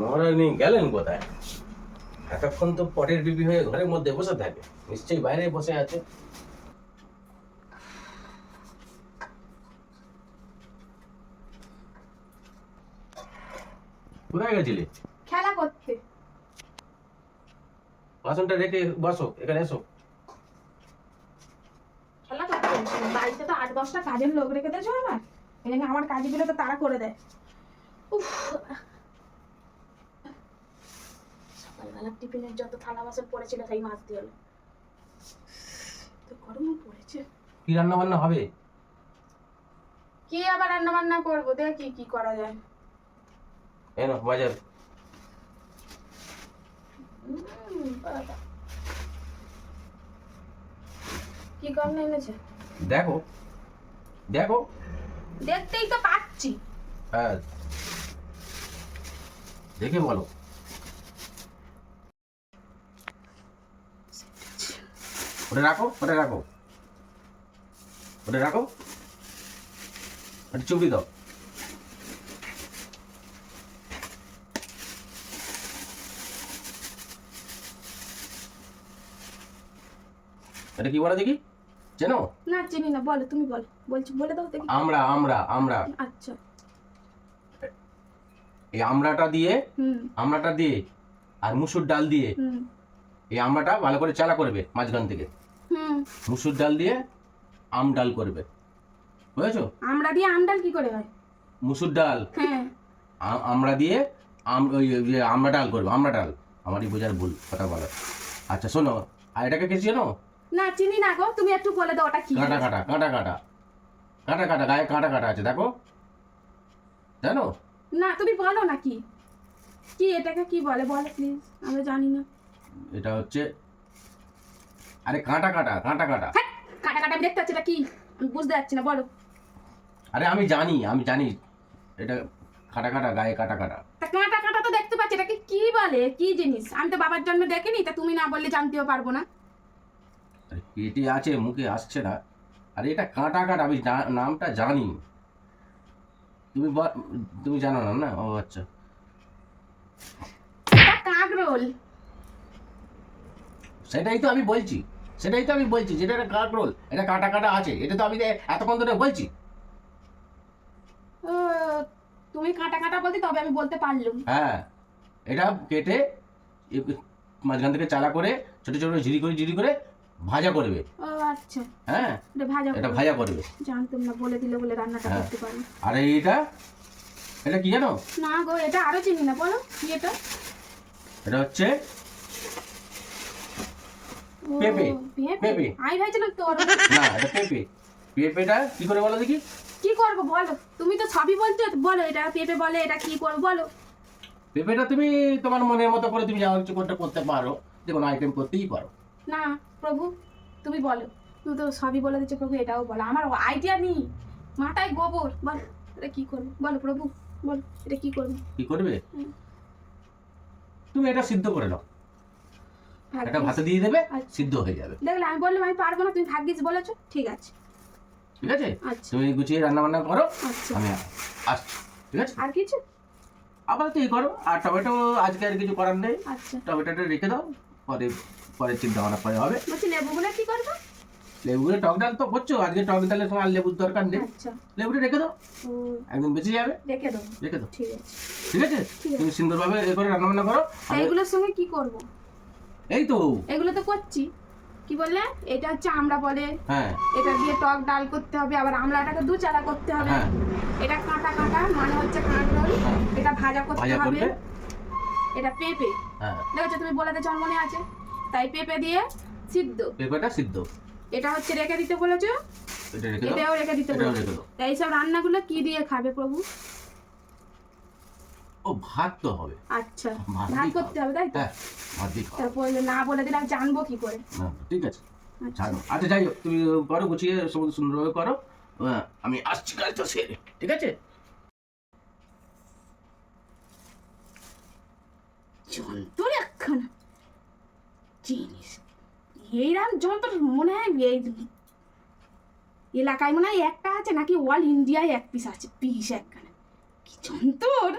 মহারানী গেলেন কোথায়? এতক্ষণ তো পটের বিবি হয়ে ঘরের মধ্যে বসে থাকে, নিশ্চয়ই বাইরে বসে আছে। কোথায় গেছিলে? খেলা করতে। বাসনটা রেখে বসো, এখানে এসো। খেলা করতে বাড়িতে তো 8-10টা কাজের লোক রেখে দিয়েছো আমার, এই জন্য আমার কাজগুলো তো তারা করে দেয়। উফ, সকালবেলা টিফিনের যত থালা বাসন পড়েছিল সেই মাছ দিয়ে হলো, তো গরমও পড়েছে। কি রান্না বান্না হবে? কি আবার রান্না বান্না করবো, দেখি কি করা যায়। এনো বাজার। বাবা। কি করলে এনেছে দেখো দেখো। দেখতেই তো পাচ্ছি। হ্যাঁ, দেখে বলো। ওটা রাখো, ওটা রাখো, ওটা রাখো, চুপি দাও। এটা কি বলো দেখি, জানো? না চিনি না, বলো তুমি বলো, বলছি বলে দাও দেখি। আমরা আমরা আমরা আচ্ছা। এই আমড়াটা দিয়ে, আমড়াটা দিয়ে আর মুসুর ডাল দিয়ে, এই আমড়াটা ভালো করে চালা করবে মাঝখান থেকে, মুসুর ডাল দিয়ে আম ডাল করবে, বুঝেছো? আমড়া দিয়ে আম ডাল কি করে হয়? মুসুর ডাল, হ্যাঁ, আমড়া দিয়ে আমড়া ডাল করবে, আমড়া ডাল। আমারই বোঝার ভুল কথা বলো। আচ্ছা শোনো, আর এটাকে কিছু জানো? না চিনি না গো, তুমি একটু বলে দাও ওটা কি। কাঁটা কাঁটা কাঁটা কাঁটা কাঁটা কাঁটা, গায়ে কাঁটা কাঁটা আছে, দেখো, জানো? না তুমি বলো না কি কি এটাকে কি বলে, বলো প্লিজ, আমরা জানি না। এটা হচ্ছে, আরে কাঁটা কাঁটা কাঁটা কাঁটা। হ্যাঁ, কাটা কাটা আমি দেখতে পাচ্ছি, এটা কি আমি বুঝতে পারছি না, বলো। আরে আমি জানি এটা কাঁটা কাঁটা, গায়ে কাঁটা কাঁটা। তা কাটা কাটা তো দেখতে পাচ্ছি, এটাকে কি বলে, কি জিনিস? আমি তো বাবার জন্মে দেখিনি, তা তুমি না বললে জানতেও পারবো না। আরে পেটে আছে, মুখে আসছে না। আরে এটা কাঁটা কাঁটা, আমি নামটা জানি। তুমি জানো না? না, ও আচ্ছা। এটা কাঁকরোল। সেটাই তো আমি বলছি, যেটা একটা কাঁকরোল, এটা কাঁটা কাঁটা আছে, এটা তো আমি এতক্ষণ ধরে বলছি। ও, তুমি কাটা কাটা বলতে তবে আমি বলতে পারলুম। হ্যাঁ, এটা কেটে মাঝখান থেকে চালা করে ছোট ছোট ঝিরি করে ভাজা করবে। ও আচ্ছা, হ্যাঁ, এটা ভাজা করবে। জানতাম না, বলে দিলে বলে রান্নাটা হ্যাঁ। করতে পারি। আর এটা কি জানো? না গো, এটা আরো চিনি না, বলো কি এটা। এটা হচ্ছে ও, পেঁপে। পেঁপে। আমি ভাবছিলাম তোর। না, এটা পেঁপে। পেঁপেটা কি করে বলো দেখি? কি করবো বলো, তুমি তো সবই বলছো, বলো এটা পেঁপে বলে, এটা কি করবো বলো। পেঁপেটা তুমি তোমার মনের মতো করে তুমি যা কিছু করতে পারো, যে কোনো আইটেম করতেই পারো। না প্রভু, তুমি বলো, তুমি তো সবই বলে দিচ্ছ প্রভু, এটাও বলো, আমার আইডিয়া নেই, মাথায় গোবর। বলো এটা কি করবো, বলো প্রভু, বলো এটা কি করবো। কি করবে? তুমি এটা সিদ্ধ করে নাও, এটা ভাতে দিয়ে দেবে, সিদ্ধ হয়ে যাবে। দেখলে আমি বললাম আমি পারবো না, তুমি ভাগ্যিস বলেছো, ঠিক আছে। ঠিক আছে, আচ্ছা। তুমি গুছিয়ে রান্না বান্না করো, আচ্ছা। আমি আসছি। ঠিক আছে, আর কিছু? আবার তো এই করো। আর টমেটো আজকে আর কিছু করার নেই, আচ্ছা। টমেটোটা রেখে দাও, পরে চিন্তা ভাবনা পরে হবে। বলছি লেবুগুলো কি করবো? লেবুগুলো টক ডাল তো করছো, আজকে টক ডালের সময় আর লেবুর দরকার নেই। আচ্ছা, লেবুটা রেখে দাও, একদম বেঁচে যাবে। রেখে দেবো, রেখে দাও, ঠিক আছে। ঠিক আছে। ঠিক আছে। তুমি সুন্দরভাবে এ করে রান্না বান্না করো। এইগুলোর সঙ্গে কি করব? এই তো এগুলো তো করছি, কি বললে এটা হচ্ছে আমরা বলে, হ্যাঁ, এটা দিয়ে টক ডাল করতে হবে, আবার আমড়াটাকে দুচালা করতে হবে। হ্যাঁ, এটা কাঁটা কাঁটা মানে হচ্ছে কাঁকরোল, হ্যাঁ। এটা ভাজা করতে ভাজা হবে। করবে। এটা পেঁপে, হ্যাঁ, দেখেছো তুমি বলে দিয়েছো, আমার মনে আছে, তাই পেঁপে দিয়ে সিদ্ধ। পেঁপেটা সিদ্ধ, এটা হচ্ছে রেখে দিতে বলেছো, এটা রেখে দাও, এটাও রেখে দিতে এটাও বলেছো। রেখে দাও। তাই এইসব রান্নাগুলো কি দিয়ে খাবে প্রভু? ও ভাত তো হবে। আচ্ছা, ভাত ভাত দিয়ে করতে হবে তাই তো? হ্যাঁ, ভাত দিয়ে খাও। তারপর না বলে দিলে আমি জানবো কি করে? না, ঠিক আছে, আচ্ছা। জানো। আচ্ছা যাই হোক, তুমি করো, গুছিয়ে সমস্ত সুন্দরভাবে করো। আমি আসছি কাজটা সেরে, ঠিক আছে? যন্ত্র একখানা জিনিস, এইরকম যন্ত্র মনে হয় এই এলাকায় মনে হয় একটা আছে নাকি অল ইন্ডিয়ায় এক পিস আছে, পিস একখানে কি যন্তর।